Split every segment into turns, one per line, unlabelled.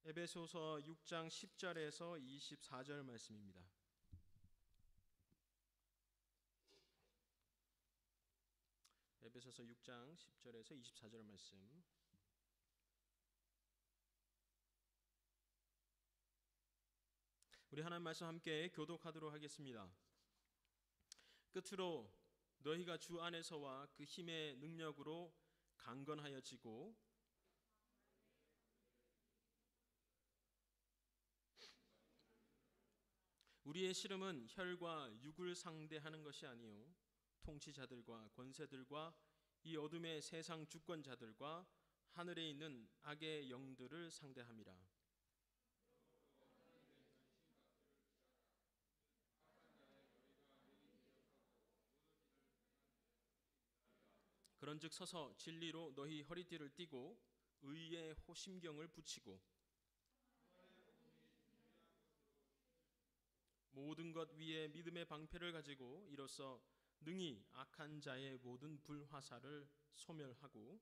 에베소서 6장 10절에서 24절 말씀입니다. 에베소서 6장 10절에서 24절 말씀. 우리 하나님 말씀 함께 교독하도록 하겠습니다. 끝으로 너희가 주 안에서와 그 힘의 능력으로 강건하여지고 우리의 씨름은 혈과 육을 상대하는 것이 아니요 통치자들과 권세들과 이 어둠의 세상 주권자들과 하늘에 있는 악의 영들을 상대함이라. 그런즉 서서 진리로 너희 허리띠를 띠고 의의 호심경을 붙이고 모든 것 위에 믿음의 방패를 가지고 이로써 능히 악한 자의 모든 불화살을 소멸하고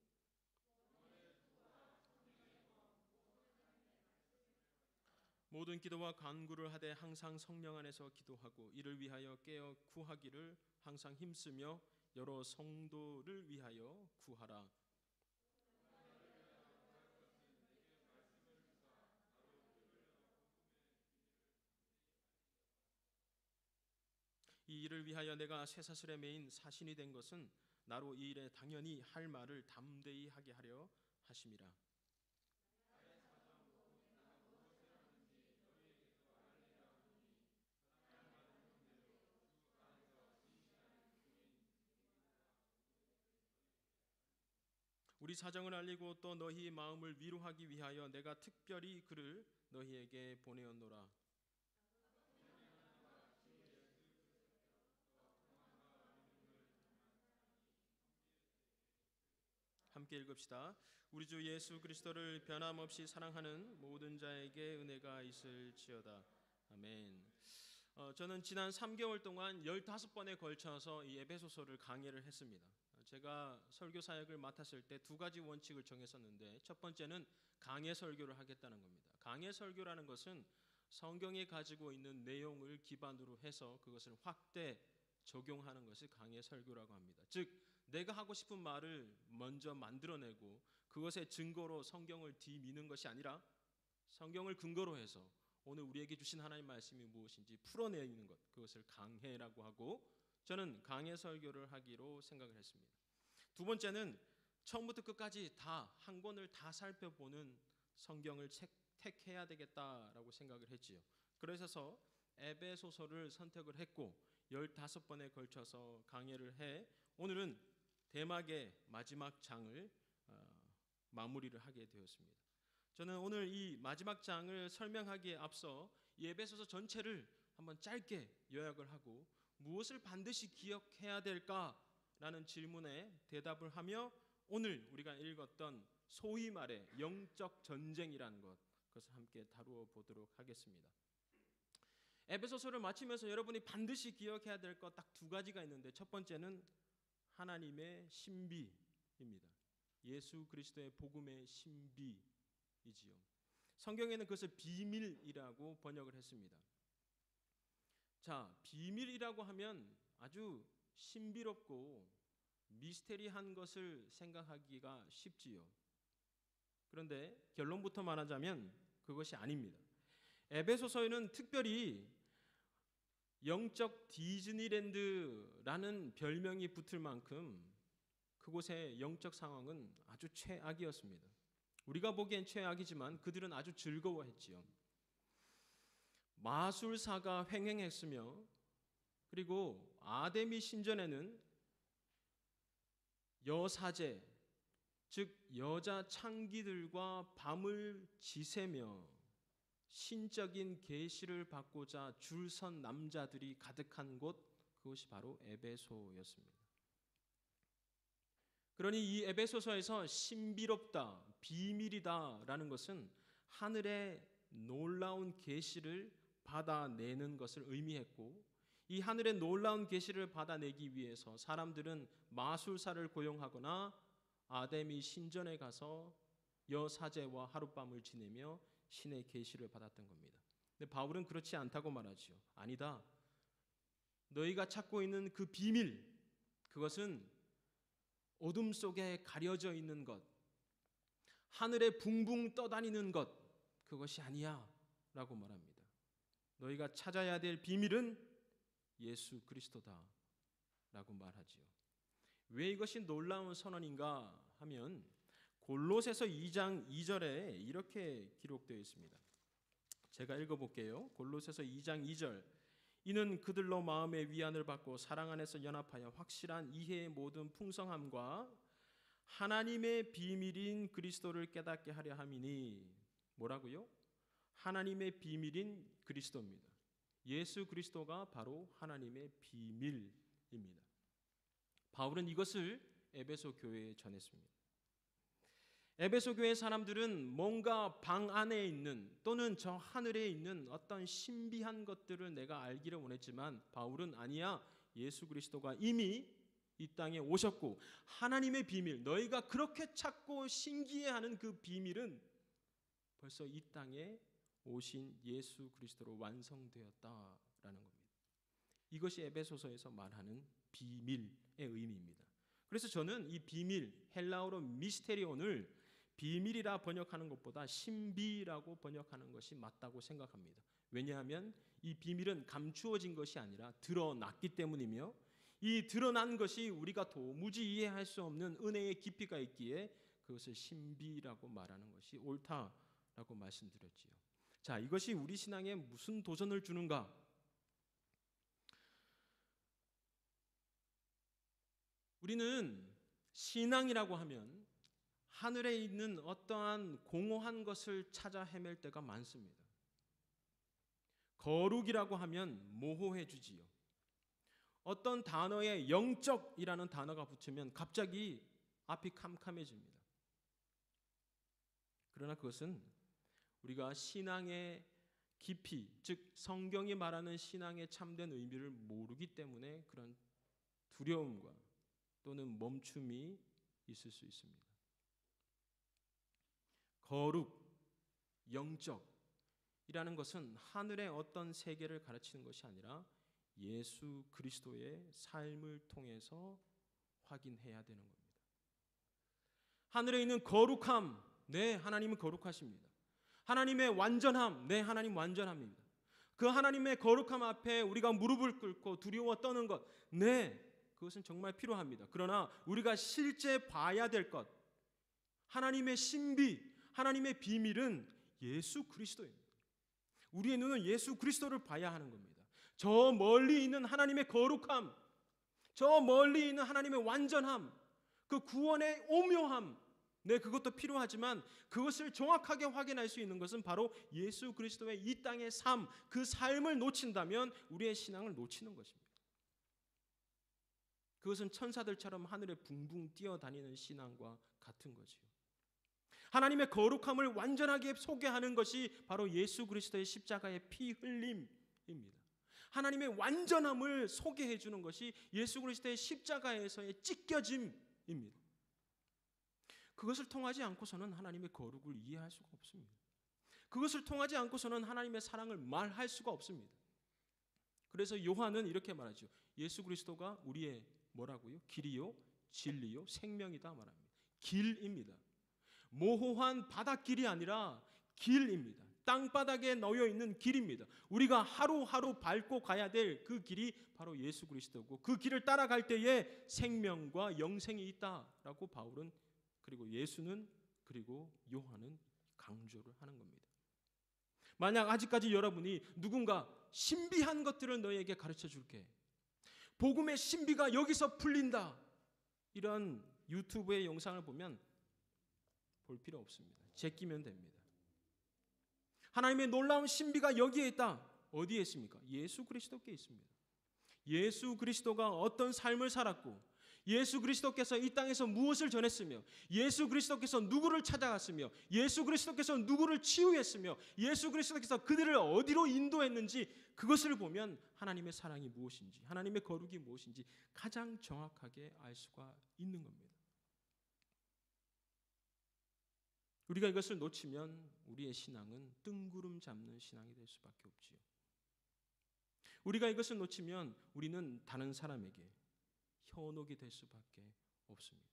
모든 기도와 간구를 하되 항상 성령 안에서 기도하고 이를 위하여 깨어 구하기를 항상 힘쓰며 여러 성도를 위하여 구하라. 이 일을 위하여 내가 쇠사슬에 매인 사신이 된 것은 나로 이 일에 당연히 할 말을 담대히 하게 하려 하심이라. 우리 사정을 알리고 또 너희 마음을 위로하기 위하여 내가 특별히 그를 너희에게 보내었노라. 함께 읽읍시다. 우리 주 예수 그리스도를 변함없이 사랑하는 모든 자에게 은혜가 있을지어다. 아멘. 저는 지난 3개월 동안 15번에 걸쳐서 이 에베소서를 강해를 했습니다. 제가 설교 사역을 맡았을 때 두 가지 원칙을 정했었는데 첫 번째는 강해 설교를 하겠다는 겁니다. 강해 설교라는 것은 성경에 가지고 있는 내용을 기반으로 해서 그것을 확대 적용하는 것이 강해 설교라고 합니다. 즉 내가 하고 싶은 말을 먼저 만들어내고 그것의 증거로 성경을 뒤미는 것이 아니라 성경을 근거로 해서 오늘 우리에게 주신 하나님 말씀이 무엇인지 풀어내는 것, 그것을 강해라고 하고 저는 강해 설교를 하기로 생각을 했습니다. 두 번째는 처음부터 끝까지 다 한 권을 다 살펴보는 성경을 택해야 되겠다라고 생각을 했지요. 그래서 에베소서를 선택을 했고 15번에 걸쳐서 강해를 해 오늘은 대막의 마지막 장을 마무리를 하게 되었습니다. 저는 오늘 이 마지막 장을 설명하기에 앞서 이 에베소서 전체를 한번 짧게 요약을 하고 무엇을 반드시 기억해야 될까라는 질문에 대답을 하며 오늘 우리가 읽었던 소위 말해 영적 전쟁이라는 것, 그것을 함께 다루어 보도록 하겠습니다. 에베소서를 마치면서 여러분이 반드시 기억해야 될 것 딱 두 가지가 있는데 첫 번째는 하나님의 신비입니다. 예수 그리스도의 복음의 신비이지요. 성경에는 그것을 비밀이라고 번역을 했습니다. 자, 비밀이라고 하면 아주 신비롭고 미스테리한 것을 생각하기가 쉽지요. 그런데 결론부터 말하자면 그것이 아닙니다. 에베소서에는 특별히 영적 디즈니랜드라는 별명이 붙을 만큼 그곳의 영적 상황은 아주 최악이었습니다. 우리가 보기엔 최악이지만 그들은 아주 즐거워했지요. 마술사가 횡행했으며 그리고 아데미 신전에는 여사제, 즉 여자 창기들과 밤을 지새며 신적인 계시를 받고자 줄선 남자들이 가득한 곳, 그것이 바로 에베소였습니다. 그러니 이 에베소서에서 신비롭다, 비밀이다라는 것은 하늘의 놀라운 계시를 받아내는 것을 의미했고 이 하늘의 놀라운 계시를 받아내기 위해서 사람들은 마술사를 고용하거나 아데미 신전에 가서 여사제와 하룻밤을 지내며 신의 계시를 받았던 겁니다. 근데 바울은 그렇지 않다고 말하지요. 아니다. 너희가 찾고 있는 그 비밀, 그것은 어둠 속에 가려져 있는 것, 하늘에 붕붕 떠다니는 것, 그것이 아니야 라고 말합니다. 너희가 찾아야 될 비밀은 예수 그리스도다 라고 말하지요. 왜 이것이 놀라운 선언인가 하면 골로새서 2장 2절에 이렇게 기록되어 있습니다. 제가 읽어볼게요. 골로새서 2장 2절. 이는 그들로 마음의 위안을 받고 사랑 안에서 연합하여 확실한 이해의 모든 풍성함과 하나님의 비밀인 그리스도를 깨닫게 하려 함이니. 뭐라고요? 하나님의 비밀인 그리스도입니다. 예수 그리스도가 바로 하나님의 비밀입니다. 바울은 이것을 에베소 교회에 전했습니다. 에베소 교회 사람들은 뭔가 방 안에 있는 또는 저 하늘에 있는 어떤 신비한 것들을 내가 알기를 원했지만 바울은 아니야. 예수 그리스도가 이미 이 땅에 오셨고 하나님의 비밀, 너희가 그렇게 찾고 신기해하는 그 비밀은 벌써 이 땅에 오신 예수 그리스도로 완성되었다라는 겁니다. 이것이 에베소서에서 말하는 비밀의 의미입니다. 그래서 저는 이 비밀, 헬라어로 미스테리온을 비밀이라 번역하는 것보다 신비라고 번역하는 것이 맞다고 생각합니다. 왜냐하면 이 비밀은 감추어진 것이 아니라 드러났기 때문이며 이 드러난 것이 우리가 도무지 이해할 수 없는 은혜의 깊이가 있기에 그것을 신비라고 말하는 것이 옳다라고 말씀드렸지요. 자, 이것이 우리 신앙에 무슨 도전을 주는가? 우리는 신앙이라고 하면 하늘에 있는 어떠한 공허한 것을 찾아 헤맬 때가 많습니다. 거룩이라고 하면 모호해지지요. 어떤 단어에 영적이라는 단어가 붙으면 갑자기 앞이 캄캄해집니다. 그러나 그것은 우리가 신앙의 깊이, 즉 성경이 말하는 신앙의 참된 의미를 모르기 때문에 그런 두려움과 또는 멈춤이 있을 수 있습니다. 거룩, 영적이라는 것은 하늘의 어떤 세계를 가르치는 것이 아니라 예수 그리스도의 삶을 통해서 확인해야 되는 겁니다. 하늘에 있는 거룩함, 네, 하나님은 거룩하십니다. 하나님의 완전함, 네, 하나님 완전합니다. 그 하나님의 거룩함 앞에 우리가 무릎을 꿇고 두려워 떠는 것, 네, 그것은 정말 필요합니다. 그러나 우리가 실제 봐야 될 것, 하나님의 신비, 하나님의 비밀은 예수 그리스도입니다. 우리의 눈은 예수 그리스도를 봐야 하는 겁니다. 저 멀리 있는 하나님의 거룩함, 저 멀리 있는 하나님의 완전함, 그 구원의 오묘함, 네, 그것도 필요하지만 그것을 정확하게 확인할 수 있는 것은 바로 예수 그리스도의 이 땅의 삶, 그 삶을 놓친다면 우리의 신앙을 놓치는 것입니다. 그것은 천사들처럼 하늘에 붕붕 뛰어다니는 신앙과 같은 거지요. 하나님의 거룩함을 완전하게 소개하는 것이 바로 예수 그리스도의 십자가의 피 흘림입니다. 하나님의 완전함을 소개해 주는 것이 예수 그리스도의 십자가에서의 찢겨짐입니다. 그것을 통하지 않고서는 하나님의 거룩을 이해할 수가 없습니다. 그것을 통하지 않고서는 하나님의 사랑을 말할 수가 없습니다. 그래서 요한은 이렇게 말하죠. 예수 그리스도가 우리의 뭐라고요? 길이요, 진리요, 생명이다 말합니다. 길입니다. 모호한 바닷길이 아니라 길입니다. 땅바닥에 놓여 있는 길입니다. 우리가 하루하루 밟고 가야 될 그 길이 바로 예수 그리스도고 그 길을 따라갈 때에 생명과 영생이 있다라고 바울은 그리고 예수는 그리고 요한은 강조를 하는 겁니다. 만약 아직까지 여러분이 누군가 신비한 것들을 너희에게 가르쳐 줄게, 복음의 신비가 여기서 풀린다, 이런 유튜브의 영상을 보면 볼 필요 없습니다. 제끼면 됩니다. 하나님의 놀라운 신비가 여기에 있다. 어디에 있습니까? 예수 그리스도께 있습니다. 예수 그리스도가 어떤 삶을 살았고 예수 그리스도께서 이 땅에서 무엇을 전했으며 예수 그리스도께서 누구를 찾아갔으며 예수 그리스도께서 누구를 치유했으며 예수 그리스도께서 그들을 어디로 인도했는지 그것을 보면 하나님의 사랑이 무엇인지 하나님의 거룩이 무엇인지 가장 정확하게 알 수가 있는 겁니다. 우리가 이것을 놓치면 우리의 신앙은 뜬구름 잡는 신앙이 될 수밖에 없지요. 우리가 이것을 놓치면 우리는 다른 사람에게 현혹이 될 수밖에 없습니다.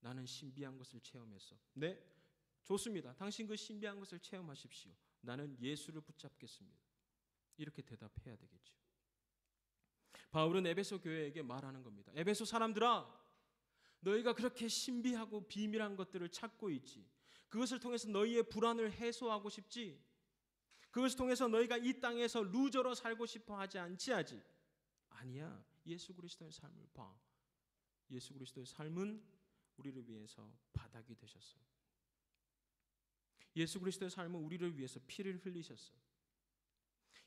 나는 신비한 것을 체험했어. 네, 좋습니다. 당신 그 신비한 것을 체험하십시오. 나는 예수를 붙잡겠습니다. 이렇게 대답해야 되겠죠. 바울은 에베소 교회에게 말하는 겁니다. 에베소 사람들아, 너희가 그렇게 신비하고 비밀한 것들을 찾고 있지. 그것을 통해서 너희의 불안을 해소하고 싶지. 그것을 통해서 너희가 이 땅에서 루저로 살고 싶어 하지 않지. 아니야. 예수 그리스도의 삶을 봐. 예수 그리스도의 삶은 우리를 위해서 바닥이 되셨어요. 예수 그리스도의 삶은 우리를 위해서 피를 흘리셨어.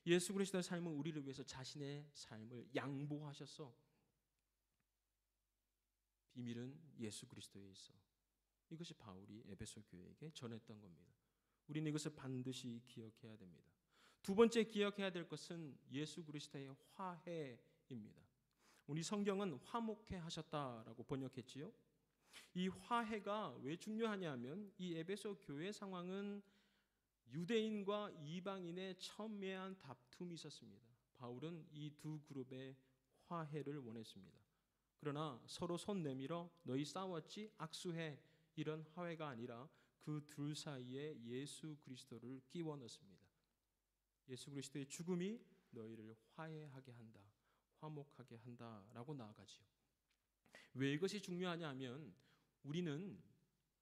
예수 그리스도의 삶은 우리를 위해서 자신의 삶을 양보하셨어. 비밀은 예수 그리스도에 있어. 이것이 바울이 에베소 교회에게 전했던 겁니다. 우리는 이것을 반드시 기억해야 됩니다. 두 번째 기억해야 될 것은 예수 그리스도의 화해입니다. 우리 성경은 화목해 하셨다라고 번역했지요. 이 화해가 왜 중요하냐면 이 에베소 교회 상황은 유대인과 이방인의 첨예한 다툼이 있었습니다. 바울은 이 두 그룹의 화해를 원했습니다. 그러나 서로 손 내밀어 너희 싸웠지 악수해 이런 화해가 아니라 그 둘 사이에 예수 그리스도를 끼워 넣습니다. 예수 그리스도의 죽음이 너희를 화해하게 한다, 화목하게 한다라고 나아가지요. 왜 이것이 중요하냐 하면 우리는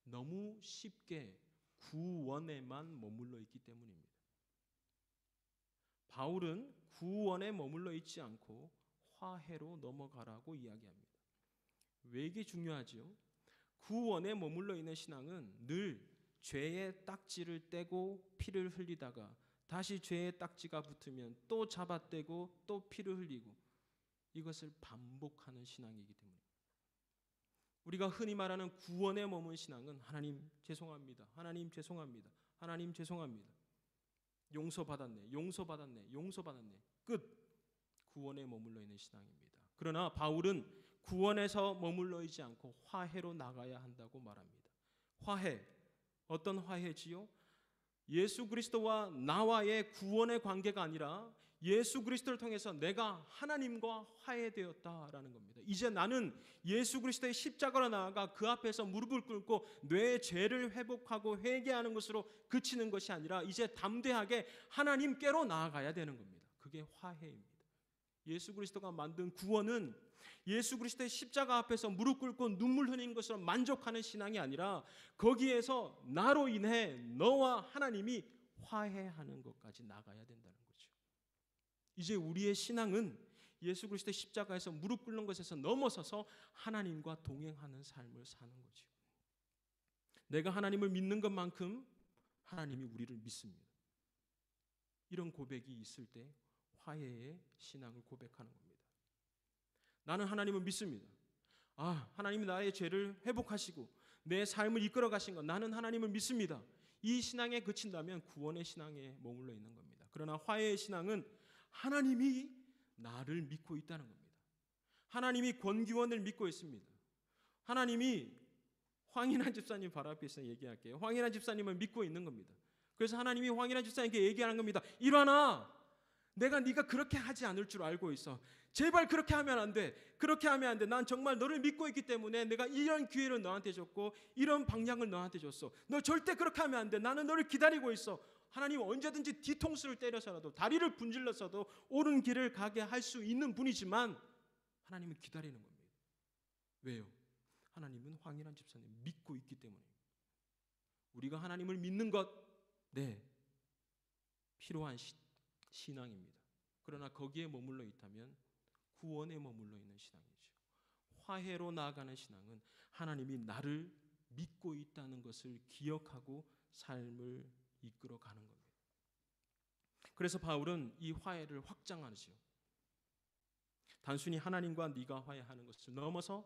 너무 쉽게 구원에만 머물러 있기 때문입니다. 바울은 구원에 머물러 있지 않고 화해로 넘어가라고 이야기합니다. 왜 이게 중요하지요? 구원에 머물러 있는 신앙은 늘 죄의 딱지를 떼고 피를 흘리다가 다시 죄의 딱지가 붙으면 또 잡아떼고 또 피를 흘리고 이것을 반복하는 신앙이기 때문입니다. 우리가 흔히 말하는 구원에 머문 신앙은 하나님 죄송합니다. 하나님 죄송합니다. 하나님 죄송합니다. 용서받았네. 용서받았네. 용서받았네. 끝. 구원에 머물러 있는 신앙입니다. 그러나 바울은 구원에서 머물러 있지 않고 화해로 나가야 한다고 말합니다. 화해. 어떤 화해지요? 예수 그리스도와 나와의 구원의 관계가 아니라 예수 그리스도를 통해서 내가 하나님과 화해되었다라는 겁니다. 이제 나는 예수 그리스도의 십자가로 나아가 그 앞에서 무릎을 꿇고 내 죄를 회복하고 회개하는 것으로 그치는 것이 아니라 이제 담대하게 하나님께로 나아가야 되는 겁니다. 그게 화해입니다. 예수 그리스도가 만든 구원은 예수 그리스도의 십자가 앞에서 무릎 꿇고 눈물 흘리는 것으로 만족하는 신앙이 아니라 거기에서 나로 인해 너와 하나님이 화해하는 것까지 나가야 된다는 거죠. 이제 우리의 신앙은 예수 그리스도의 십자가에서 무릎 꿇는 것에서 넘어서서 하나님과 동행하는 삶을 사는 거죠. 내가 하나님을 믿는 것만큼 하나님이 우리를 믿습니다. 이런 고백이 있을 때 화해의 신앙을 고백하는 겁니다. 나는 하나님을 믿습니다. 하나님이 나의 죄를 회복하시고 내 삶을 이끌어 가신 것, 나는 하나님을 믿습니다. 이 신앙에 그친다면 구원의 신앙에 머물러 있는 겁니다. 그러나 화해의 신앙은 하나님이 나를 믿고 있다는 겁니다. 하나님이 권기원을 믿고 있습니다. 하나님이 황인한 집사님 바로 앞에서 얘기할게요. 황인한 집사님을 믿고 있는 겁니다. 그래서 하나님이 황인한 집사님께 얘기하는 겁니다. 일어나. 내가 네가 그렇게 하지 않을 줄 알고 있어. 제발 그렇게 하면 안 돼. 그렇게 하면 안 돼. 난 정말 너를 믿고 있기 때문에 내가 이런 기회를 너한테 줬고 이런 방향을 너한테 줬어. 너 절대 그렇게 하면 안 돼. 나는 너를 기다리고 있어. 하나님 언제든지 뒤통수를 때려서라도 다리를 분질러서도 옳은 길을 가게 할 수 있는 분이지만 하나님은 기다리는 겁니다. 왜요? 하나님은 황인한 집사님 믿고 있기 때문입니다. 우리가 하나님을 믿는 것, 네, 필요한 신앙입니다. 그러나 거기에 머물러 있다면 구원에 머물러 있는 신앙이죠. 화해로 나아가는 신앙은 하나님이 나를 믿고 있다는 것을 기억하고 삶을 이끌어가는 겁니다. 그래서 바울은 이 화해를 확장하죠. 단순히 하나님과 네가 화해하는 것을 넘어서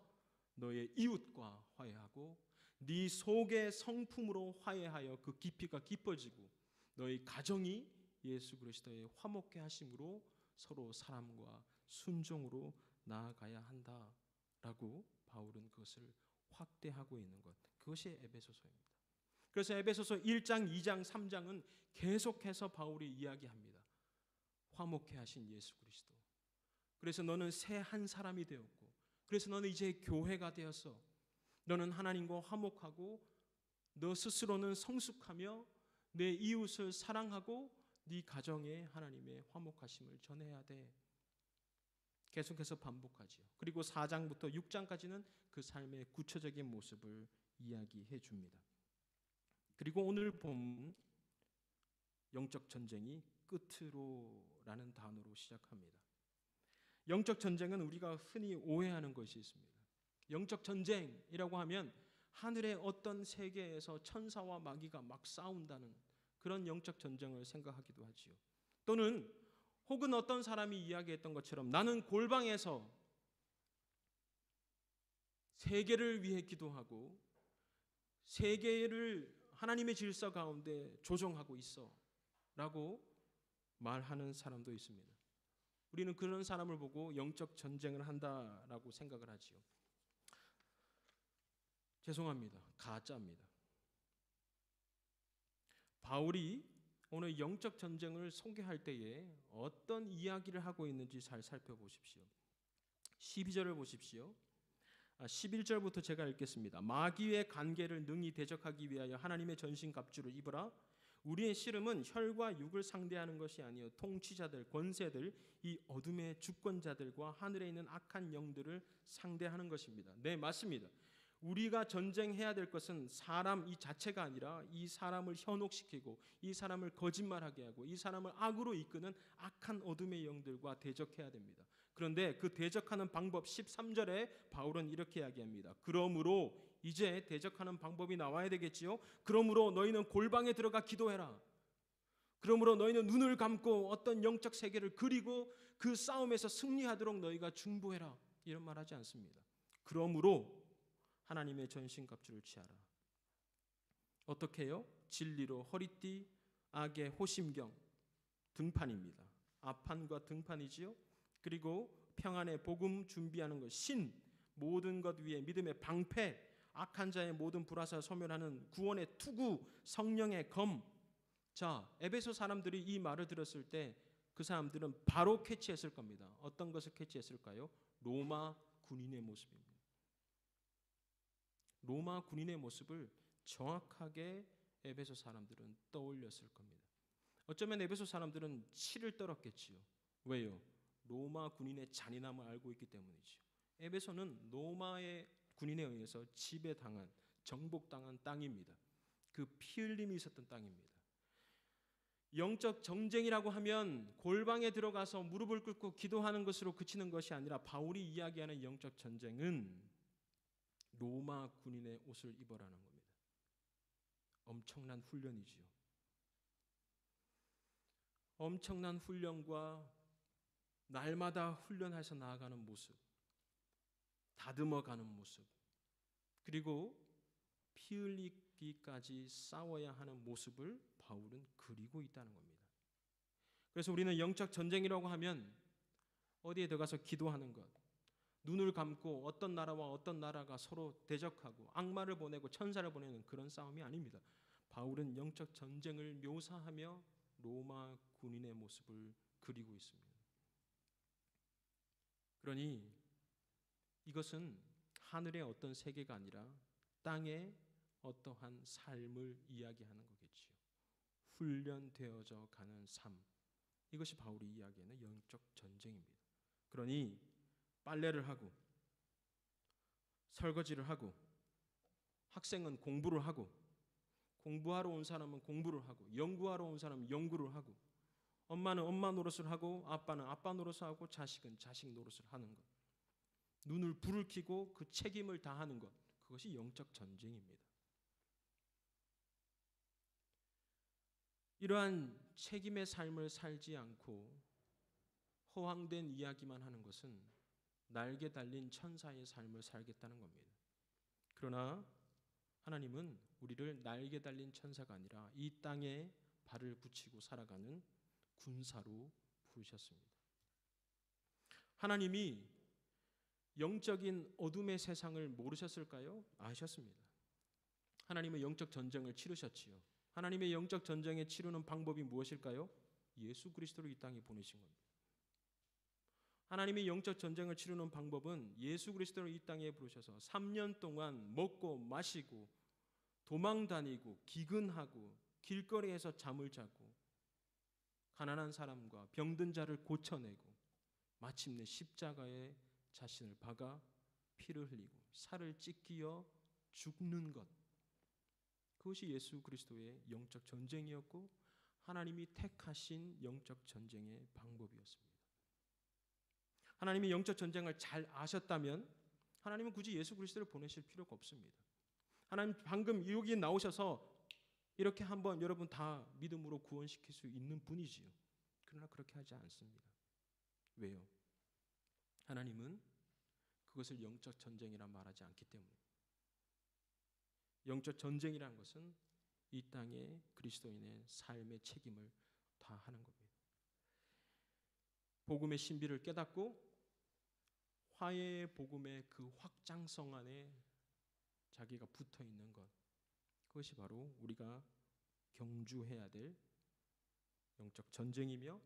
너의 이웃과 화해하고 네 속의 성품으로 화해하여 그 깊이가 깊어지고 너의 가정이 예수 그리스도의 화목케 하심으로 서로 사랑과 순종으로 나아가야 한다라고 바울은 그것을 확대하고 있는 것, 그것이 에베소서입니다. 그래서 에베소서 1장, 2장, 3장은 계속해서 바울이 이야기합니다. 화목해 하신 예수 그리스도. 그래서 너는 새 한 사람이 되었고, 그래서 너는 이제 교회가 되었어. 너는 하나님과 화목하고 너 스스로는 성숙하며 내 이웃을 사랑하고 네 가정에 하나님의 화목하심을 전해야 돼. 계속해서 반복하지요. 그리고 4장부터 6장까지는 그 삶의 구체적인 모습을 이야기해 줍니다. 그리고 오늘 본 영적 전쟁이 끝으로라는 단어로 시작합니다. 영적 전쟁은 우리가 흔히 오해하는 것이 있습니다. 영적 전쟁이라고 하면 하늘의 어떤 세계에서 천사와 마귀가 막 싸운다는 그런 영적 전쟁을 생각하기도 하지요. 또는 혹은 어떤 사람이 이야기했던 것처럼 나는 골방에서 세계를 위해 기도하고 세계를 하나님의 질서 가운데 조정하고 있어 라고 말하는 사람도 있습니다. 우리는 그런 사람을 보고 영적 전쟁을 한다라고 생각을 하지요. 죄송합니다. 가짜입니다. 바울이 오늘 영적 전쟁을 소개할 때에 어떤 이야기를 하고 있는지 잘 살펴보십시오. 12절을 보십시오. 11절부터 제가 읽겠습니다. 마귀의 관계를 능히 대적하기 위하여 하나님의 전신갑주를 입으라. 우리의 씨름은 혈과 육을 상대하는 것이 아니요 통치자들, 권세들, 이 어둠의 주권자들과 하늘에 있는 악한 영들을 상대하는 것입니다. 네, 맞습니다. 우리가 전쟁해야 될 것은 사람 이 자체가 아니라 이 사람을 현혹시키고 이 사람을 거짓말하게 하고 이 사람을 악으로 이끄는 악한 어둠의 영들과 대적해야 됩니다. 그런데 그 대적하는 방법 13절에 바울은 이렇게 이야기합니다. 그러므로 이제 대적하는 방법이 나와야 되겠지요. 그러므로 너희는 골방에 들어가 기도해라. 그러므로 너희는 눈을 감고 어떤 영적 세계를 그리고 그 싸움에서 승리하도록 너희가 중보해라. 이런 말 하지 않습니다. 그러므로 하나님의 전신갑주를 취하라. 어떻게 해요? 진리로 허리띠, 악의 호심경, 등판입니다. 앞판과 등판이지요. 그리고 평안의 복음 준비하는 것, 신, 모든 것 위에 믿음의 방패, 악한 자의 모든 불화살 소멸하는 구원의 투구, 성령의 검. 자, 에베소 사람들이 이 말을 들었을 때 그 사람들은 바로 캐치했을 겁니다. 어떤 것을 캐치했을까요? 로마 군인의 모습입니다. 로마 군인의 모습을 정확하게 에베소 사람들은 떠올렸을 겁니다. 어쩌면 에베소 사람들은 치를 떨었겠지요. 왜요? 로마 군인의 잔인함을 알고 있기 때문이죠. 에베소는 로마의 군인에 의해서 지배당한, 정복당한 땅입니다. 그 피 흘림이 있었던 땅입니다. 영적 전쟁이라고 하면 골방에 들어가서 무릎을 꿇고 기도하는 것으로 그치는 것이 아니라 바울이 이야기하는 영적 전쟁은 로마 군인의 옷을 입어라는 겁니다. 엄청난 훈련이지요. 엄청난 훈련과 날마다 훈련해서 나아가는 모습, 다듬어가는 모습, 그리고 피 흘리기까지 싸워야 하는 모습을 바울은 그리고 있다는 겁니다. 그래서 우리는 영적 전쟁이라고 하면 어디에 들어가서 기도하는 것, 눈을 감고 어떤 나라와 어떤 나라가 서로 대적하고 악마를 보내고 천사를 보내는 그런 싸움이 아닙니다. 바울은 영적 전쟁을 묘사하며 로마 군인의 모습을 그리고 있습니다. 그러니 이것은 하늘의 어떤 세계가 아니라 땅의 어떠한 삶을 이야기하는 거겠지요. 훈련되어져 가는 삶. 이것이 바울이 이야기하는 영적 전쟁입니다. 그러니 빨래를 하고 설거지를 하고 학생은 공부를 하고 공부하러 온 사람은 공부를 하고 연구하러 온 사람은 연구를 하고 엄마는 엄마 노릇을 하고 아빠는 아빠 노릇을 하고 자식은 자식 노릇을 하는 것. 눈을 불을 켜고 그 책임을 다하는 것. 그것이 영적 전쟁입니다. 이러한 책임의 삶을 살지 않고 허황된 이야기만 하는 것은 날개 달린 천사의 삶을 살겠다는 겁니다. 그러나 하나님은 우리를 날개 달린 천사가 아니라 이 땅에 발을 붙이고 살아가는 군사로 부르셨습니다. 하나님이 영적인 어둠의 세상을 모르셨을까요? 아셨습니다. 하나님은 영적 전쟁을 치르셨지요. 하나님의 영적 전쟁에 치르는 방법이 무엇일까요? 예수 그리스도를 이 땅에 보내신 겁니다. 하나님의 영적 전쟁을 치르는 방법은 예수 그리스도를 이 땅에 부르셔서 3년 동안 먹고 마시고 도망 다니고 기근하고 길거리에서 잠을 자고 가난한 사람과 병든 자를 고쳐내고 마침내 십자가에 자신을 박아 피를 흘리고 살을 찢기어 죽는 것, 그것이 예수 그리스도의 영적 전쟁이었고 하나님이 택하신 영적 전쟁의 방법이었습니다. 하나님이 영적 전쟁을 잘 아셨다면 하나님은 굳이 예수 그리스도를 보내실 필요가 없습니다. 하나님 방금 여기 나오셔서 이렇게 한번 여러분 다 믿음으로 구원시킬 수 있는 분이지요. 그러나 그렇게 하지 않습니다. 왜요? 하나님은 그것을 영적 전쟁이라 말하지 않기 때문입니다. 영적 전쟁이라는 것은 이 땅의 그리스도인의 삶의 책임을 다하는 겁니다. 복음의 신비를 깨닫고 화해의 복음의 그 확장성 안에 자기가 붙어 있는 것, 그것이 바로 우리가 경주해야 될 영적 전쟁이며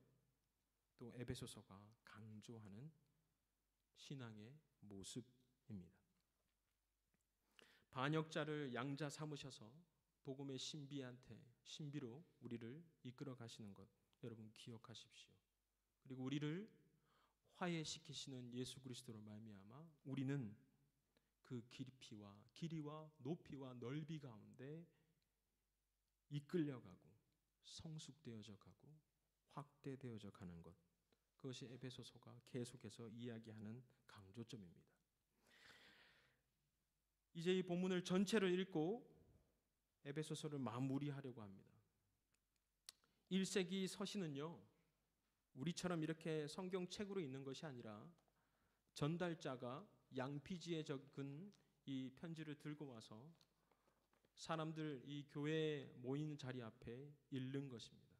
또 에베소서가 강조하는 신앙의 모습입니다. 반역자를 양자 삼으셔서 복음의 신비로 우리를 이끌어 가시는 것 여러분 기억하십시오. 그리고 우리를 화해시키시는 예수 그리스도로 말미암아 우리는 그 길이와 높이와 넓이 가운데 이끌려가고 성숙되어져 가고 확대되어져 가는 것, 그것이 에베소서가 계속해서 이야기하는 강조점입니다. 이제 이 본문을 전체를 읽고 에베소서를 마무리하려고 합니다. 1세기 서신은요, 우리처럼 이렇게 성경책으로 있는 것이 아니라 전달자가 양피지에 적은 이 편지를 들고 와서 사람들 이 교회에 모이는 자리 앞에 읽는 것입니다.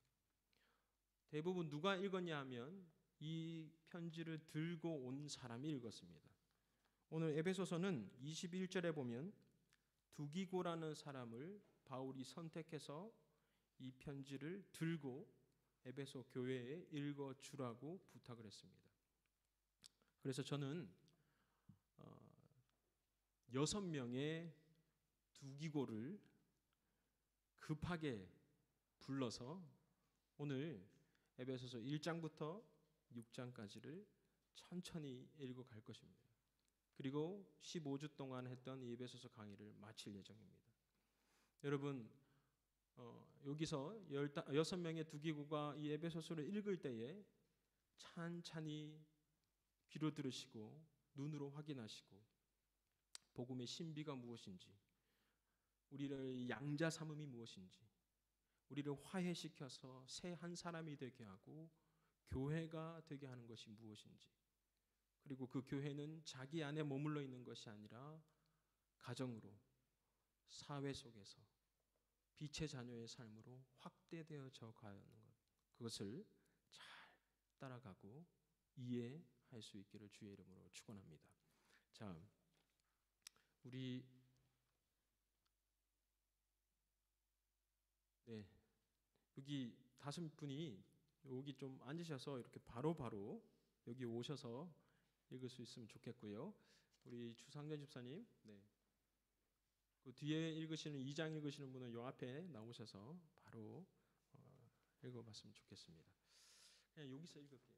대부분 누가 읽었냐 하면 이 편지를 들고 온 사람이 읽었습니다. 오늘 에베소서는 21절에 보면 두기고라는 사람을 바울이 선택해서 이 편지를 들고 에베소 교회에 읽어주라고 부탁을 했습니다. 그래서 저는 6명의 두기고를 급하게 불러서 오늘 에베소서 1장부터 6장까지를 천천히 읽어갈 것입니다. 그리고 15주 동안 했던 이 에베소서 강의를 마칠 예정입니다. 여러분 여기서 6명의 두기고가 이 에베소서를 읽을 때에 찬찬히 귀로 들으시고 눈으로 확인하시고 복음의 신비가 무엇인지, 우리를 양자 삼음이 무엇인지, 우리를 화해시켜서 새 한 사람이 되게 하고 교회가 되게 하는 것이 무엇인지, 그리고 그 교회는 자기 안에 머물러 있는 것이 아니라 가정으로, 사회 속에서 빛의 자녀의 삶으로 확대되어져 가는 것, 그것을 잘 따라가고 이해할 수 있기를 주의 이름으로 축원합니다. 자, 우리 여기 5분이 여기 좀 앉으셔서 이렇게 바로바로 여기 오셔서 읽을 수 있으면 좋겠고요. 우리 주상전 집사님, 그 뒤에 읽으시는 2장 읽으시는 분은 요 앞에 나오셔서 바로 읽어봤으면 좋겠습니다. 그냥 여기서 읽을게요.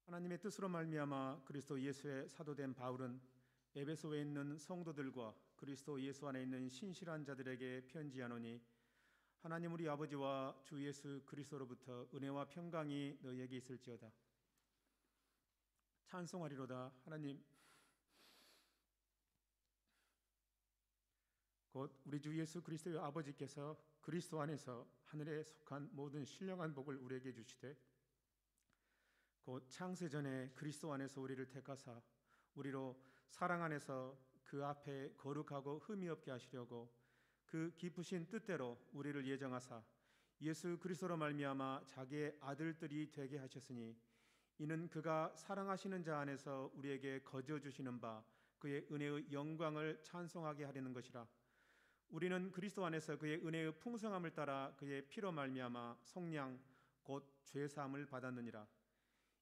하나님의 뜻으로 말미암아 그리스도 예수의 사도된 바울은 에베소에 있는 성도들과 그리스도 예수 안에 있는 신실한 자들에게 편지하노니, 하나님 우리 아버지와 주 예수 그리스도로부터 은혜와 평강이 너희에게 있을지어다. 찬송하리로다. 하나님 곧 우리 주 예수 그리스도의 아버지께서 그리스도 안에서 하늘에 속한 모든 신령한 복을 우리에게 주시되, 곧 창세전에 그리스도 안에서 우리를 택하사 우리로 사랑 안에서 그 앞에 거룩하고 흠이 없게 하시려고 그 기쁘신 뜻대로 우리를 예정하사 예수 그리스도로 말미암아 자기의 아들들이 되게 하셨으니 이는 그가 사랑하시는 자 안에서 우리에게 거저 주시는 바 그의 은혜의 영광을 찬송하게 하려는 것이라. 우리는 그리스도 안에서 그의 은혜의 풍성함을 따라 그의 피로 말미암아 속량 곧 죄사함을 받았느니라.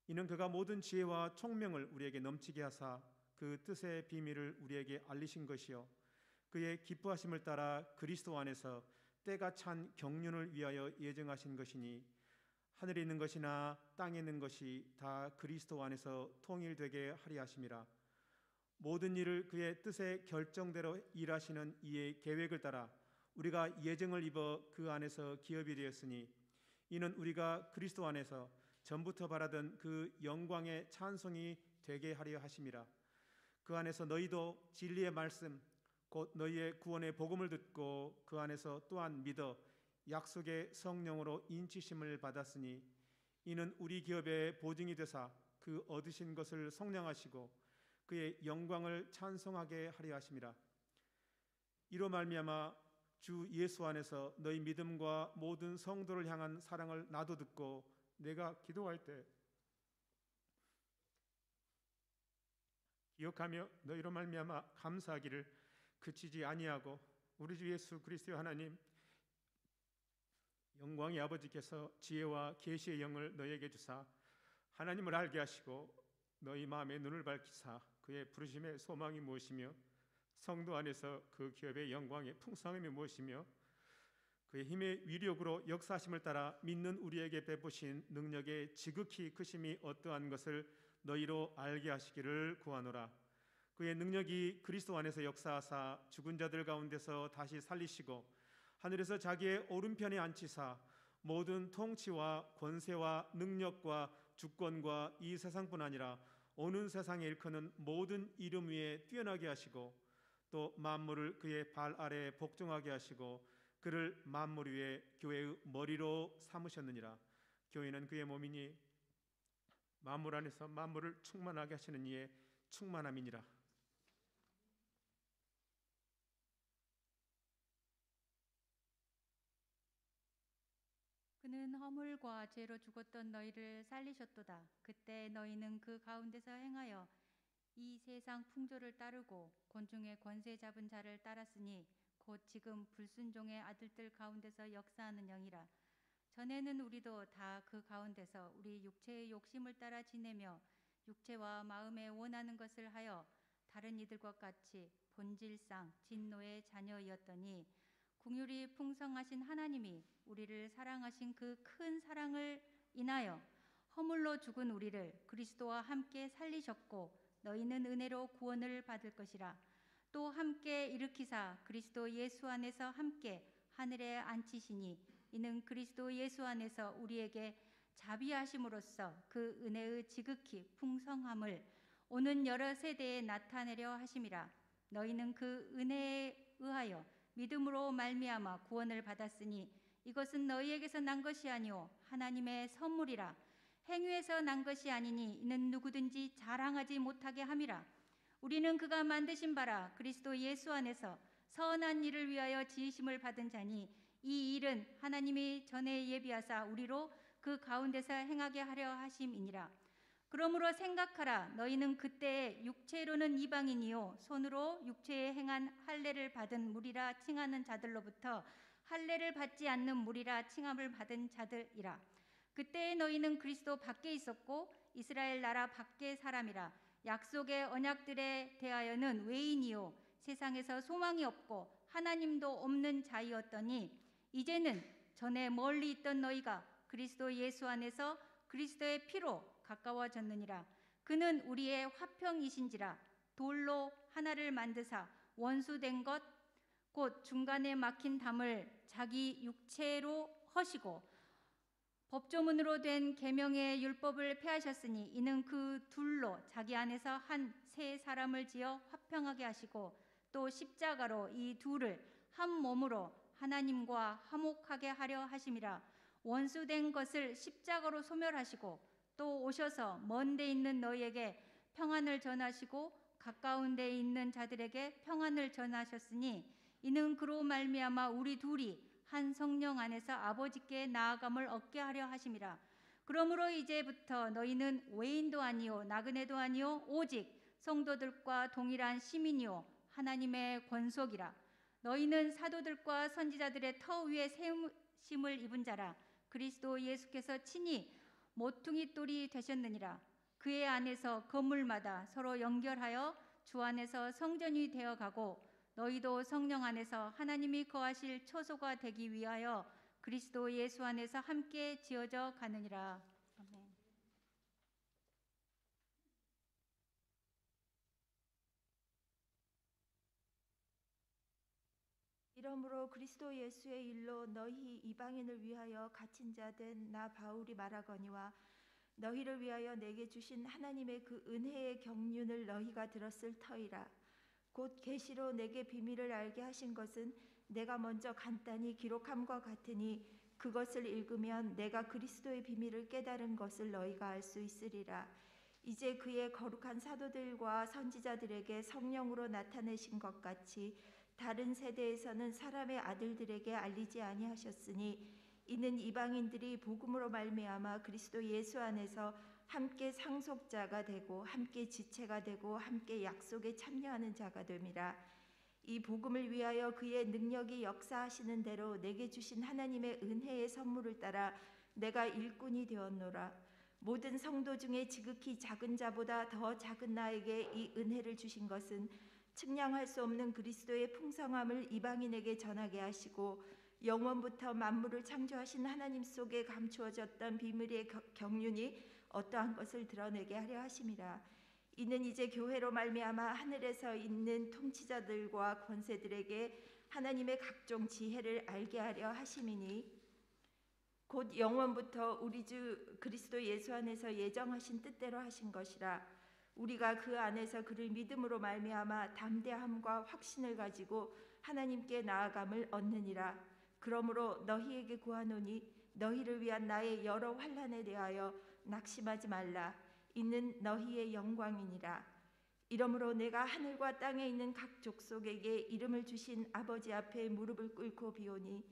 이는 그가 모든 지혜와 총명을 우리에게 넘치게 하사 그 뜻의 비밀을 우리에게 알리신 것이요 그의 기뻐하심을 따라 그리스도 안에서 때가 찬 경륜을 위하여 예정하신 것이니 하늘에 있는 것이나 땅에 있는 것이 다 그리스도 안에서 통일되게 하리 하심이라. 모든 일을 그의 뜻의 결정대로 일하시는 이의 계획을 따라 우리가 예정을 입어 그 안에서 기업이 되었으니 이는 우리가 그리스도 안에서 전부터 바라던 그 영광의 찬송이 되게 하려 하심이라. 그 안에서 너희도 진리의 말씀 곧 너희의 구원의 복음을 듣고 그 안에서 또한 믿어 약속의 성령으로 인치심을 받았으니 이는 우리 기업의 보증이 되사 그 얻으신 것을 속량하시고 그의 영광을 찬송하게 하려 하심이라. 이로 말미암아 주 예수 안에서 너희 믿음과 모든 성도를 향한 사랑을 나도 듣고 내가 기도할 때 기억하며 너희로 말미암아 감사하기를 그치지 아니하고 우리 주 예수 그리스도의 하나님 영광의 아버지께서 지혜와 계시의 영을 너희에게 주사 하나님을 알게 하시고 너희 마음의 눈을 밝히사 그의 부르심의 소망이 무엇이며 성도 안에서 그 기업의 영광의 풍성함이 무엇이며 그의 힘의 위력으로 역사하심을 따라 믿는 우리에게 베푸신 능력의 지극히 크심이 어떠한 것을 너희로 알게 하시기를 구하노라. 그의 능력이 그리스도 안에서 역사하사 죽은 자들 가운데서 다시 살리시고 하늘에서 자기의 오른편에 앉히사 모든 통치와 권세와 능력과 주권과 이 세상뿐 아니라 오는 세상에 일컫는 모든 이름 위에 뛰어나게 하시고 또 만물을 그의 발 아래에 복종하게 하시고 그를 만물 위에 교회의 머리로 삼으셨느니라. 교회는 그의 몸이니 만물 안에서 만물을 충만하게 하시는 이의 충만함이니라.
그는 허물과 죄로 죽었던 너희를 살리셨도다. 그때 너희는 그 가운데서 행하여 이 세상 풍조를 따르고 곤충의 권세 잡은 자를 따랐으니 곧 지금 불순종의 아들들 가운데서 역사하는 영이라. 전에는 우리도 다 그 가운데서 우리 육체의 욕심을 따라 지내며 육체와 마음에 원하는 것을 하여 다른 이들과 같이 본질상 진노의 자녀이었더니 긍휼이 풍성하신 하나님이 우리를 사랑하신 그 큰 사랑을 인하여 허물로 죽은 우리를 그리스도와 함께 살리셨고 너희는 은혜로 구원을 받을 것이라. 또 함께 일으키사 그리스도 예수 안에서 함께 하늘에 앉히시니 이는 그리스도 예수 안에서 우리에게 자비하심으로써 그 은혜의 지극히 풍성함을 오는 여러 세대에 나타내려 하심이라. 너희는 그 은혜에 의하여 믿음으로 말미암아 구원을 받았으니 이것은 너희에게서 난 것이 아니오 하나님의 선물이라. 행위에서 난 것이 아니니 이는 누구든지 자랑하지 못하게 함이라. 우리는 그가 만드신 바라 그리스도 예수 안에서 선한 일을 위하여 지으심을 받은 자니 이 일은 하나님이 전에 예비하사 우리로 그 가운데서 행하게 하려 하심이니라. 그러므로 생각하라. 너희는 그때에 육체로는 이방인이요 손으로 육체에 행한 할례를 받은 무리라 칭하는 자들로부터 할례를 받지 않는 무리라 칭함을 받은 자들이라. 그때에 너희는 그리스도 밖에 있었고 이스라엘 나라 밖의 사람이라. 약속의 언약들에 대하여는 외인이요 세상에서 소망이 없고 하나님도 없는 자이었더니 이제는 전에 멀리 있던 너희가 그리스도 예수 안에서 그리스도의 피로 가까워졌느니라. 그는 우리의 화평이신지라. 돌로 하나를 만드사 원수된 것 곧 중간에 막힌 담을 자기 육체로 허시고 법조문으로 된 계명의 율법을 폐하셨으니 이는 그 둘로 자기 안에서 한 새 사람을 지어 화평하게 하시고 또 십자가로 이 둘을 한 몸으로 하나님과 화목하게 하려 하심이라. 원수된 것을 십자가로 소멸하시고 또 오셔서 먼 데 있는 너희에게 평안을 전하시고 가까운 데 있는 자들에게 평안을 전하셨으니 이는 그로 말미암아 우리 둘이 한 성령 안에서 아버지께 나아감을 얻게 하려 하심이라. 그러므로 이제부터 너희는 외인도 아니요 나그네도 아니요 오직 성도들과 동일한 시민이요 하나님의 권속이라. 너희는 사도들과 선지자들의 터 위에 세우심을 입은 자라. 그리스도 예수께서 친히 모퉁이 돌이 되셨느니라. 그의 안에서 건물마다 서로 연결하여 주 안에서 성전이 되어가고 너희도 성령 안에서 하나님이 거하실 초소가 되기 위하여 그리스도 예수 안에서 함께 지어져 가느니라. 아멘.
이러므로 그리스도 예수의 일로 너희 이방인을 위하여 갇힌 자 된 나 바울이 말하거니와 너희를 위하여 내게 주신 하나님의 그 은혜의 경륜을 너희가 들었을 터이라. 곧 계시로 내게 비밀을 알게 하신 것은 내가 먼저 간단히 기록함과 같으니 그것을 읽으면 내가 그리스도의 비밀을 깨달은 것을 너희가 알 수 있으리라. 이제 그의 거룩한 사도들과 선지자들에게 성령으로 나타내신 것 같이 다른 세대에서는 사람의 아들들에게 알리지 아니하셨으니 이는 이방인들이 복음으로 말미암아 그리스도 예수 안에서 함께 상속자가 되고 함께 지체가 되고 함께 약속에 참여하는 자가 됨이라. 이 복음을 위하여 그의 능력이 역사하시는 대로 내게 주신 하나님의 은혜의 선물을 따라 내가 일꾼이 되었노라. 모든 성도 중에 지극히 작은 자보다 더 작은 나에게 이 은혜를 주신 것은 측량할 수 없는 그리스도의 풍성함을 이방인에게 전하게 하시고 영원부터 만물을 창조하신 하나님 속에 감추어졌던 비밀의 경륜이 어떠한 것을 드러내게 하려 하심이라. 이는 이제 교회로 말미암아 하늘에서 있는 통치자들과 권세들에게 하나님의 각종 지혜를 알게 하려 하심이니 곧 영원부터 우리 주 그리스도 예수 안에서 예정하신 뜻대로 하신 것이라. 우리가 그 안에서 그를 믿음으로 말미암아 담대함과 확신을 가지고 하나님께 나아감을 얻느니라. 그러므로 너희에게 구하노니 너희를 위한 나의 여러 환난에 대하여 낙심하지 말라. 이는 너희의 영광이니라. 이러므로 내가 하늘과 땅에 있는 각 족속에게 이름을 주신 아버지 앞에 무릎을 꿇고 비오니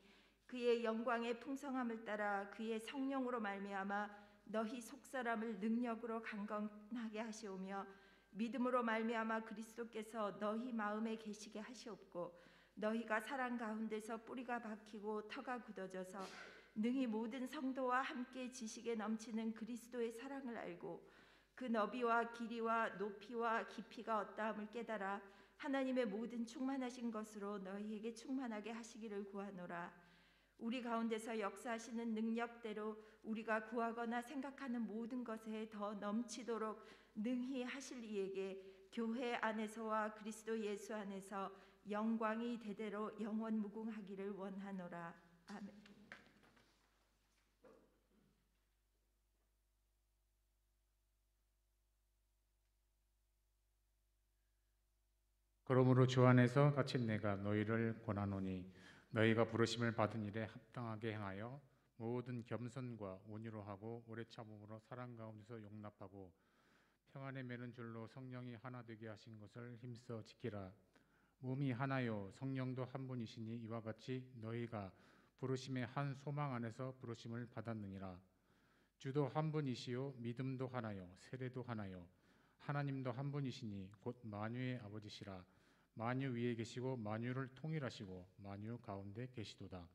그의 영광의 풍성함을 따라 그의 성령으로 말미암아 너희 속사람을 능력으로 강건하게 하시오며 믿음으로 말미암아 그리스도께서 너희 마음에 계시게 하시옵고 너희가 사랑 가운데서 뿌리가 박히고 터가 굳어져서 능히 모든 성도와 함께 지식에 넘치는 그리스도의 사랑을 알고 그 너비와 길이와 높이와 깊이가 어떠함을 깨달아 하나님의 모든 충만하신 것으로 너희에게 충만하게 하시기를 구하노라. 우리 가운데서 역사하시는 능력대로 우리가 구하거나 생각하는 모든 것에 더 넘치도록 능히 하실 이에게 교회 안에서와 그리스도 예수 안에서 영광이 대대로 영원 무궁하기를 원하노라. 아멘.
그러므로 주 안에서 갇힌 내가 너희를 권하노니 너희가 부르심을 받은 일에 합당하게 행하여 모든 겸손과 온유로 하고 오래 참음으로 사랑 가운데서 용납하고 평안에 매는 줄로 성령이 하나 되게 하신 것을 힘써 지키라. 몸이 하나요 성령도 한 분이시니 이와 같이 너희가 부르심의 한 소망 안에서 부르심을 받았느니라. 주도 한 분이시요 믿음도 하나요 세례도 하나요 하나님도 한 분이시니 곧 만유의 아버지시라. 만유 위에 계시고 만유를 통일하시고 만유 가운데 계시도다.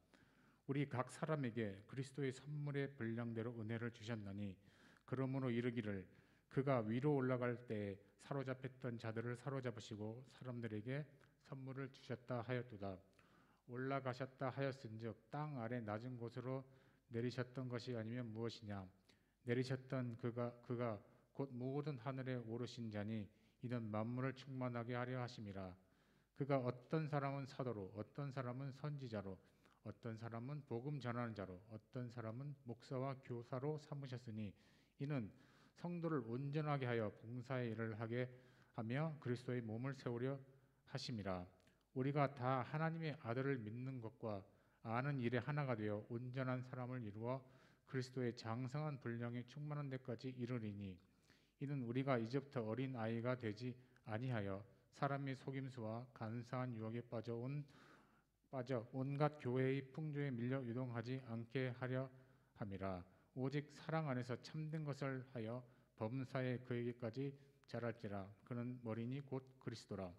우리 각 사람에게 그리스도의 선물의 분량대로 은혜를 주셨나니 그러므로 이르기를 그가 위로 올라갈 때에 사로잡혔던 자들을 사로잡으시고 사람들에게 선물을 주셨다 하였도다. 올라가셨다 하였은즉 땅 아래 낮은 곳으로 내리셨던 것이 아니면 무엇이냐. 내리셨던 그가 곧 모든 하늘에 오르신 자니 이는 만물을 충만하게 하려 하심이라. 그가 어떤 사람은 사도로 어떤 사람은 선지자로 어떤 사람은 복음 전하는 자로 어떤 사람은 목사와 교사로 삼으셨으니 이는 성도를 온전하게 하여 봉사의 일을 하게 하며 그리스도의 몸을 세우려 하심이라. 우리가 다 하나님의 아들을 믿는 것과 아는 일에 하나가 되어 온전한 사람을 이루어 그리스도의 장성한 분량에 충만한 데까지 이르리니 이는 우리가 이제부터 어린 아이가 되지 아니하여 사람의 속임수와 간사한 유혹에 빠져온 빠져 온갖 교회의 풍조에 밀려 유동하지 않게 하려 함이라. 오직 사랑 안에서 참된 것을 하여 범사에 그에게까지 자랄지라. 그는 머리니 곧 그리스도라.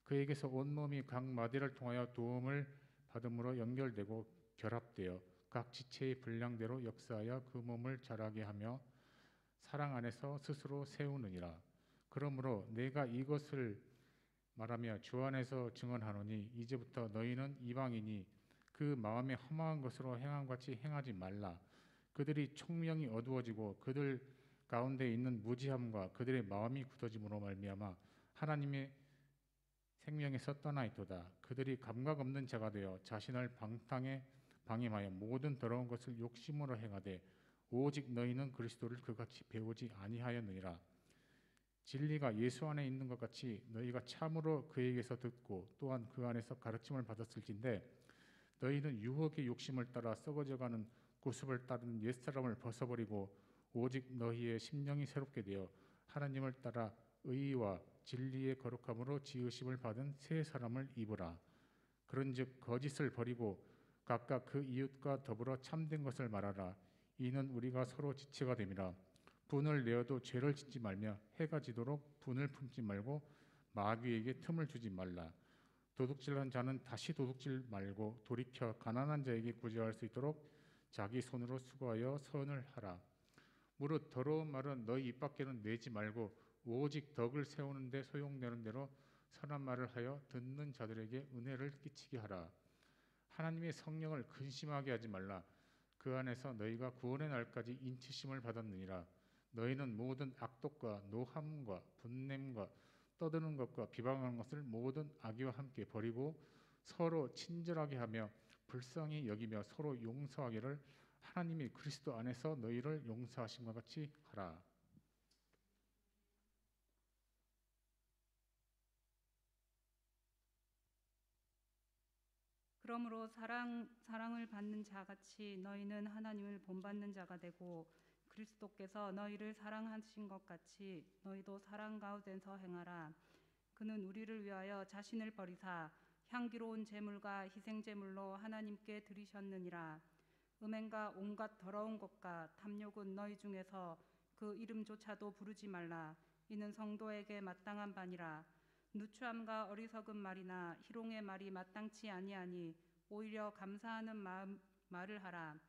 그에게서 온몸이 각 마디를 통하여 도움을 받음으로 연결되고 결합되어 각 지체의 분량대로 역사하여 그 몸을 자라게 하며 사랑 안에서 스스로 세우느니라. 그러므로 내가 이것을 말하며 주 안에서 증언하노니 이제부터 너희는 이방인이 그 마음에 허망한 것으로 행한 같이 행하지 말라. 그들이 총명이 어두워지고 그들 가운데 있는 무지함과 그들의 마음이 굳어짐으로 말미암아 하나님의 생명에서 떠나있도다. 그들이 감각 없는 자가 되어 자신을 방임하여 모든 더러운 것을 욕심으로 행하되 오직 너희는 그리스도를 그같이 배우지 아니하였느니라. 진리가 예수 안에 있는 것 같이 너희가 참으로 그에게서 듣고 또한 그 안에서 가르침을 받았을진데 너희는 유혹의 욕심을 따라 썩어져가는 구습을 따르는 옛사람을 벗어버리고 오직 너희의 심령이 새롭게 되어 하나님을 따라 의와 진리의 거룩함으로 지으심을 받은 새 사람을 입으라. 그런즉 거짓을 버리고 각각 그 이웃과 더불어 참된 것을 말하라. 이는 우리가 서로 지체가 됨이라. 분을 내어도 죄를 짓지 말며 해가 지도록 분을 품지 말고 마귀에게 틈을 주지 말라. 도둑질한 자는 다시 도둑질 말고 돌이켜 가난한 자에게 구제할 수 있도록 자기 손으로 수고하여 선을 하라. 무릇 더러운 말은 너희 입 밖에는 내지 말고 오직 덕을 세우는 데 소용되는 대로 선한 말을 하여 듣는 자들에게 은혜를 끼치게 하라. 하나님의 성령을 근심하게 하지 말라. 그 안에서 너희가 구원의 날까지 인치심을 받았느니라. 너희는 모든 악독과 노함과 분냄과 떠드는 것과 비방하는 것을 모든 악의와 함께 버리고 서로 친절하게 하며 불쌍히 여기며 서로 용서하기를 하나님이 그리스도 안에서 너희를 용서하신 것 같이 하라.
그러므로 사랑을 받는 자같이 너희는 하나님을 본받는 자가 되고 그리스도께서 너희를 사랑하신 것 같이 너희도 사랑 가운데서 행하라. 그는 우리를 위하여 자신을 버리사 향기로운 제물과 희생 제물로 하나님께 드리셨느니라. 음행과 온갖 더러운 것과 탐욕은 너희 중에서 그 이름조차도 부르지 말라. 이는 성도에게 마땅한 바니라. 누추함과 어리석은 말이나 희롱의 말이 마땅치 아니하니 오히려 감사하는 말을 하라.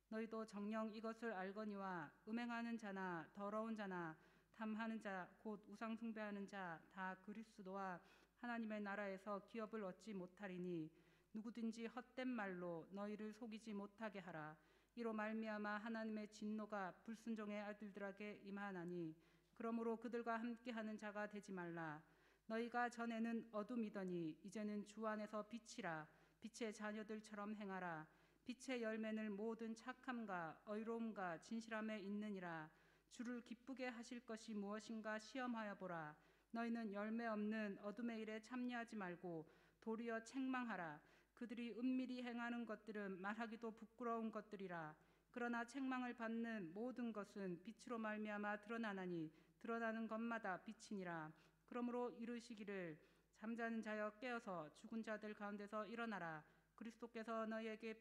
너희도 정녕 이것을 알거니와 음행하는 자나 더러운 자나 탐하는 자 곧 우상 숭배하는 자 다 그리스도와 하나님의 나라에서 기업을 얻지 못하리니 누구든지 헛된 말로 너희를 속이지 못하게 하라. 이로 말미암아 하나님의 진노가 불순종의 아들들에게 임하나니 그러므로 그들과 함께하는 자가 되지 말라. 너희가 전에는 어둠이더니 이제는 주 안에서 빛이라. 빛의 자녀들처럼 행하라. 빛의 열매는 모든 착함과 의로움과 진실함에 있느니라. 주를 기쁘게 하실 것이 무엇인가 시험하여 보라. 너희는 열매 없는 어둠의 일에 참여하지 말고 도리어 책망하라. 그들이 은밀히 행하는 것들은 말하기도 부끄러운 것들이라. 그러나 책망을 받는 모든 것은 빛으로 말미암아 드러나나니 드러나는 것마다 빛이니라. 그러므로 이르시기를 잠자는 자여 깨어서 죽은 자들 가운데서 일어나라. 그리스도께서 너희에게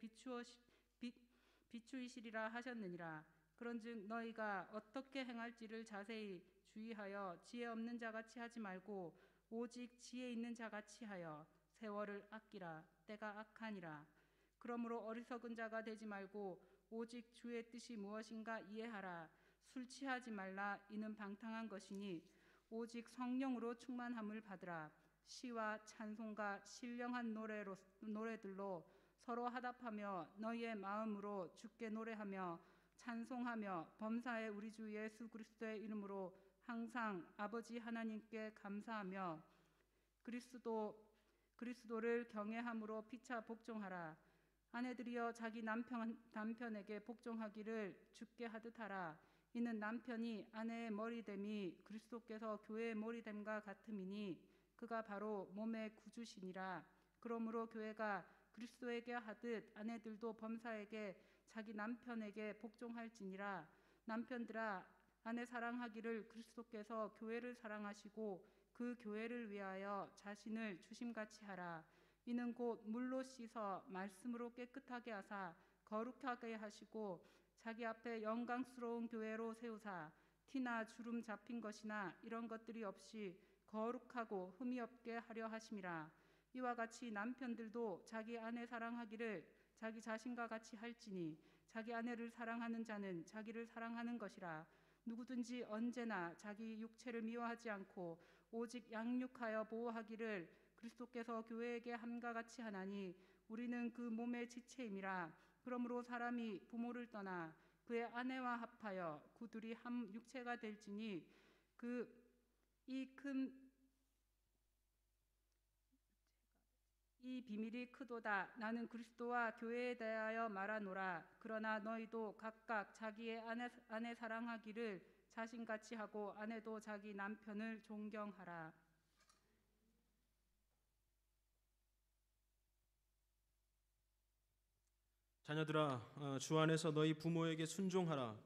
비추이시리라 하셨느니라. 그런즉 너희가 어떻게 행할지를 자세히 주의하여 지혜 없는 자같이 하지 말고 오직 지혜 있는 자같이 하여 세월을 아끼라. 때가 악하니라. 그러므로 어리석은 자가 되지 말고 오직 주의 뜻이 무엇인가 이해하라. 술 취하지 말라. 이는 방탕한 것이니 오직 성령으로 충만함을 받으라. 시와 찬송과 신령한 노래들로 서로 화답하며 너희의 마음으로 주께 노래하며 찬송하며 범사에 우리 주 예수 그리스도의 이름으로 항상 아버지 하나님께 감사하며 그리스도를 경외함으로 피차 복종하라. 아내들이여 자기 남편에게 복종하기를 주께 하듯 하라. 이는 남편이 아내의 머리됨이 그리스도께서 교회의 머리됨과 같음이니 그가 바로 몸의 구주시니라. 그러므로 교회가 그리스도에게 하듯 아내들도 범사에게 자기 남편에게 복종할지니라. 남편들아 아내 사랑하기를 그리스도께서 교회를 사랑하시고 그 교회를 위하여 자신을 주심같이 하라.
이는 곧 물로 씻어 말씀으로 깨끗하게 하사 거룩하게 하시고 자기 앞에 영광스러운 교회로 세우사 티나 주름 잡힌 것이나 이런 것들이 없이 거룩하고 흠이 없게 하려 하심이라. 이와 같이 남편들도 자기 아내 사랑하기를 자기 자신과 같이 할지니 자기 아내를 사랑하는 자는 자기를 사랑하는 것이라. 누구든지 언제나 자기 육체를 미워하지 않고 오직 양육하여 보호하기를 그리스도께서 교회에게 함과 같이 하나니 우리는 그 몸의 지체임이라. 그러므로 사람이 부모를 떠나 그의 아내와 합하여 그 둘이 한 육체가 될지니 이 비밀이 크도다. 나는 그리스도와 교회에 대하여 말하노라. 그러나 너희도 각각 자기의 아내 사랑하기를 자신같이 하고 아내도 자기 남편을 존경하라.
자녀들아, 주 안에서 너희 부모에게 순종하라.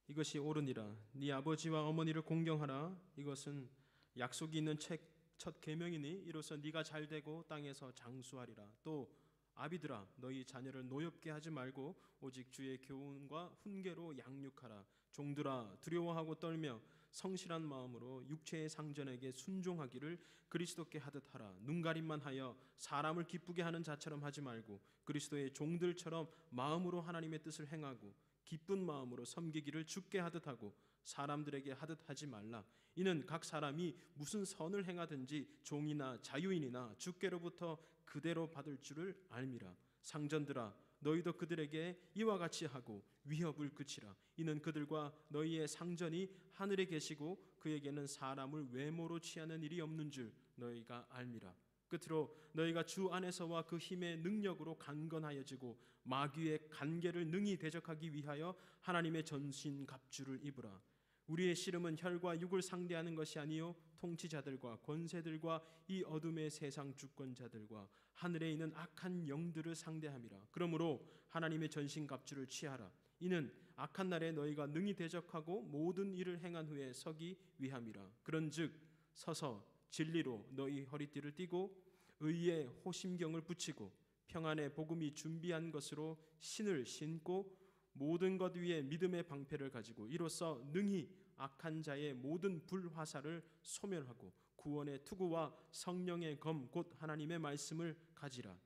이것이 옳으니라. 네 아버지와 어머니를 공경하라. 이것은 약속이 있는 첫 계명이니 이로써 네가 잘되고 땅에서 장수하리라. 또 아비들아, 너희 자녀를 노엽게 하지 말고 오직 주의 교훈과 훈계로 양육하라. 종들아, 두려워하고 떨며 성실한 마음으로 육체의 상전에게 순종하기를 그리스도께 하듯 하라. 눈가림만 하여 사람을 기쁘게 하는 자처럼 하지 말고 그리스도의 종들처럼 마음으로 하나님의 뜻을 행하고 기쁜 마음으로 섬기기를 주께 하듯 하고 사람들에게 하듯 하지 말라. 이는 각 사람이 무슨 선을 행하든지 종이나 자유인이나 주께로부터 그대로 받을 줄을 알미라. 상전들아, 너희도 그들에게 이와 같이 하고 위협을 그치라. 이는 그들과 너희의 상전이 하늘에 계시고 그에게는 사람을 외모로 취하는 일이 없는 줄 너희가 알미라. 끝으로 너희가 주 안에서와 그 힘의 능력으로 강건하여지고 마귀의 간계를 능히 대적하기 위하여 하나님의 전신 갑주를 입으라. 우리의 씨름은 혈과 육을 상대하는 것이 아니요 통치자들과 권세들과 이 어둠의 세상 주권자들과 하늘에 있는 악한 영들을 상대함이라. 그러므로 하나님의 전신 갑주를 취하라. 이는 악한 날에 너희가 능히 대적하고 모든 일을 행한 후에 서기 위함이라. 그런즉 서서 진리로 너희 허리띠를 띠고 의의 호심경을 붙이고 평안의 복음이 준비한 것으로 신을 신고 모든 것 위에 믿음의 방패를 가지고 이로써 능히 악한 자의 모든 불화살을 소멸하고 구원의 투구와 성령의 검 곧 하나님의 말씀을 가지라.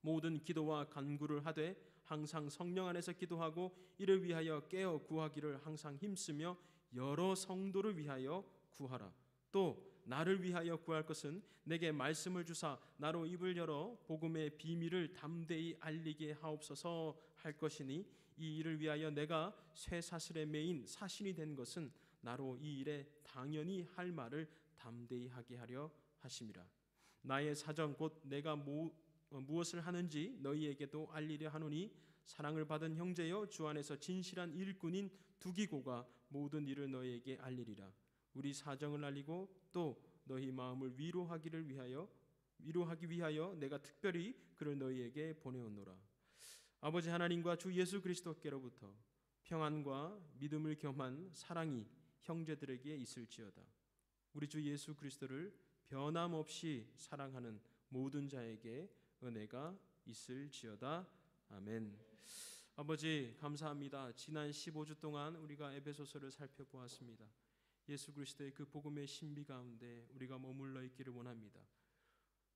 모든 기도와 간구를 하되 항상 성령 안에서 기도하고 이를 위하여 깨어 구하기를 항상 힘쓰며 여러 성도를 위하여 구하라. 또 나를 위하여 구할 것은 내게 말씀을 주사 나로 입을 열어 복음의 비밀을 담대히 알리게 하옵소서 할 것이니 이 일을 위하여 내가 쇠사슬에 매인 사신이 된 것은 나로 이 일에 당연히 할 말을 담대히 하게 하려 하심이라. 나의 사정 곧 내가 무엇을 하는지 너희에게도 알리려 하노니 사랑을 받은 형제여 주 안에서 진실한 일꾼인 두기고가 모든 일을 너희에게 알리리라. 우리 사정을 알리고 또 너희 마음을 위로하기 위하여 내가 특별히 그를 너희에게 보내었노라. 아버지 하나님과 주 예수 그리스도께로부터 평안과 믿음을 겸한 사랑이 형제들에게 있을지어다. 우리 주 예수 그리스도를 변함없이 사랑하는 모든 자에게 은혜가 있을지어다. 아멘. 아버지 감사합니다. 지난 15주 동안 우리가 에베소서를 살펴보았습니다. 예수 그리스도의 그 복음의 신비 가운데 우리가 머물러 있기를 원합니다.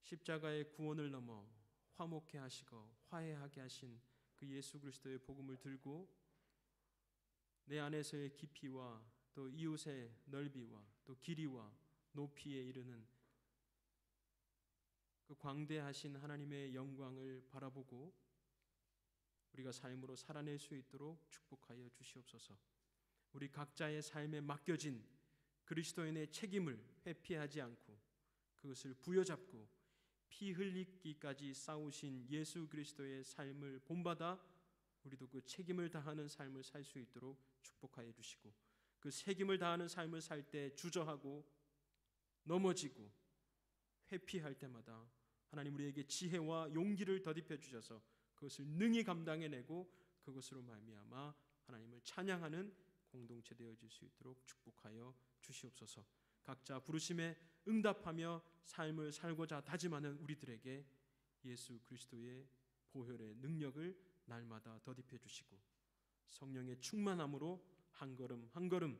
십자가의 구원을 넘어 화목해 하시고 화해하게 하신 그 예수 그리스도의 복음을 들고 내 안에서의 깊이와 또 이웃의 넓이와 또 길이와 높이에 이르는 그 광대하신 하나님의 영광을 바라보고 우리가 삶으로 살아낼 수 있도록 축복하여 주시옵소서. 우리 각자의 삶에 맡겨진 그리스도인의 책임을 회피하지 않고 그것을 부여잡고 피 흘리기까지 싸우신 예수 그리스도의 삶을 본받아 우리도 그 책임을 다하는 삶을 살 수 있도록 축복하여 주시고 그 책임을 다하는 삶을 살 때 주저하고 넘어지고 회피할 때마다 하나님 우리에게 지혜와 용기를 더딥혀 주셔서 그것을 능히 감당해내고 그것으로 말미암아 하나님을 찬양하는 공동체 되어질 수 있도록 축복하여 주시옵소서. 각자 부르심에 응답하며 삶을 살고자 다짐하는 우리들에게 예수 그리스도의 보혈의 능력을 날마다 덧입혀 주시고 성령의 충만함으로 한 걸음 한 걸음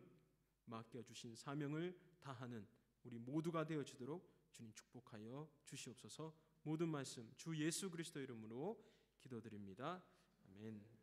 맡겨주신 사명을 다하는 우리 모두가 되어지도록 주님 축복하여 주시옵소서. 모든 말씀 주 예수 그리스도 이름으로 기도드립니다. 아멘.